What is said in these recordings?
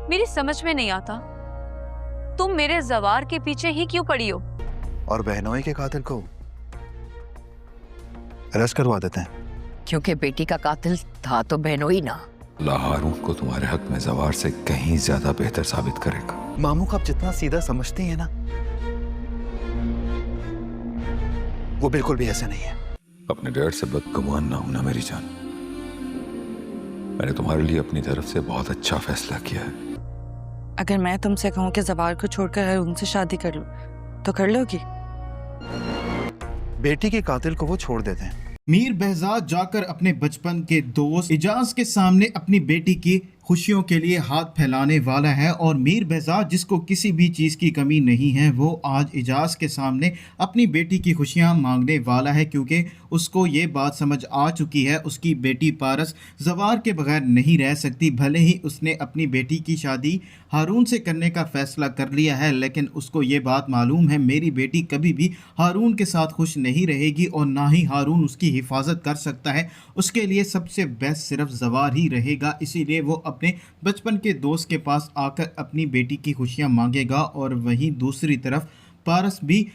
मेरी समझ में नहीं आता तुम मेरे जवार के पीछे ही क्यों पड़ी हो। और बहनोई के कातिल को अरेस्ट करवा देते हैं। क्योंकि बेटी का कातिल था तो बहनोई ना। हारून को तुम्हारे हक में जवार से कहीं ज्यादा बेहतर साबित करेगा। मामू को आप जितना सीधा समझती हैं ना, वो बिल्कुल भी ऐसा नहीं है। अपने डैड से बदगुमान ना होना मेरी जान। मैंने तुम्हारे लिए अपनी तरफ से बहुत अच्छा फैसला किया है। अगर मैं तुमसे कहूँ कि जवार को छोड़कर हारून से शादी कर लूं तो कर लोगी? बेटी के कातिल को वो छोड़ देते हैं। मीर behzad जाकर अपने बचपन के दोस्त इजाज के सामने अपनी बेटी की खुशियों के लिए हाथ फैलाने वाला है। और मीर behzad जिसको किसी भी चीज़ की कमी नहीं है, वो आज इजाज के सामने अपनी बेटी की खुशियां मांगने वाला है, क्योंकि उसको ये बात समझ आ चुकी है उसकी बेटी पारस जवार के बगैर नहीं रह सकती। भले ही उसने अपनी बेटी की शादी हारून से करने का फैसला कर लिया है, लेकिन उसको ये बात मालूम है मेरी बेटी कभी भी हारून के साथ खुश नहीं रहेगी और ना ही हारून उसकी हिफाजत कर सकता है। उसके लिए सबसे बेस्ट सिर्फ जवार ही रहेगा। इसीलिए वो अपने बचपन के दोस्त के पास आकर अपनी बेटी की खुशियां मांगेगा। और वहीं दूसरी तरफ पारस भी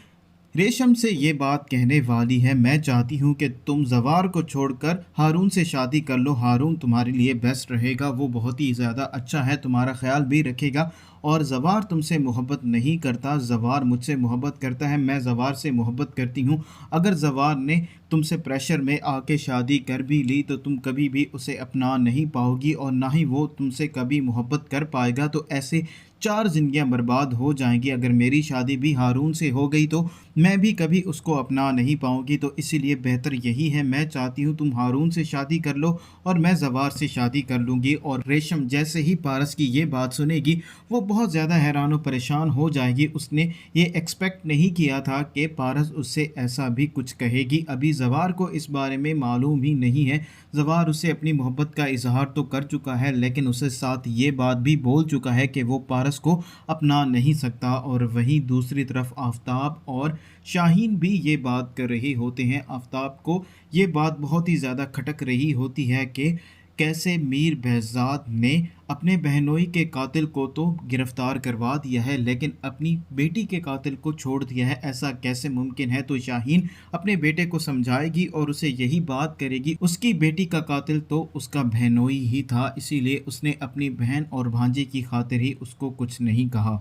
रेशम से ये बात कहने वाली है, मैं चाहती हूँ कि तुम जवार को छोड़कर हारून से शादी कर लो। हारून तुम्हारे लिए बेस्ट रहेगा, वो बहुत ही ज़्यादा अच्छा है, तुम्हारा ख्याल भी रखेगा। और जवार तुमसे मोहब्बत नहीं करता, जवार मुझसे मोहब्बत करता है, मैं जवार से मोहब्बत करती हूँ। अगर जवार ने तुमसे प्रेशर में आके शादी कर भी ली तो तुम कभी भी उसे अपना नहीं पाओगी और ना ही वो तुमसे कभी मोहब्बत कर पाएगा। तो ऐसे 4 ज़िंदगियाँ बर्बाद हो जाएंगी। अगर मेरी शादी भी हारून से हो गई तो मैं भी कभी उसको अपना नहीं पाऊंगी। तो इसीलिए बेहतर यही है, मैं चाहती हूँ तुम हारून से शादी कर लो और मैं जवार से शादी कर लूँगी। और रेशम जैसे ही पारस की ये बात सुनेगी वो बहुत ज़्यादा हैरान व परेशान हो जाएगी। उसने ये एक्सपेक्ट नहीं किया था कि पारस उससे ऐसा भी कुछ कहेगी। अभी जवार को इस बारे में मालूम ही नहीं है। जवार उससे अपनी मोहब्बत का इजहार तो कर चुका है, लेकिन उसके साथ ये बात भी बोल चुका है कि वो पारस को अपना नहीं सकता। और वहीं दूसरी तरफ आफताब और शाहीन भी ये बात कर रहे होते हैं। आफताब को ये बात बहुत ही ज़्यादा खटक रही होती है कि कैसे मीर behzad ने अपने बहनोई के कातिल को तो गिरफ़्तार करवा दिया है, लेकिन अपनी बेटी के कातिल को छोड़ दिया है, ऐसा कैसे मुमकिन है। तो शाहीन अपने बेटे को समझाएगी और उसे यही बात करेगी उसकी बेटी का कातिल तो उसका बहनोई ही था, इसीलिए उसने अपनी बहन और भांजे की खातिर ही उसको कुछ नहीं कहा।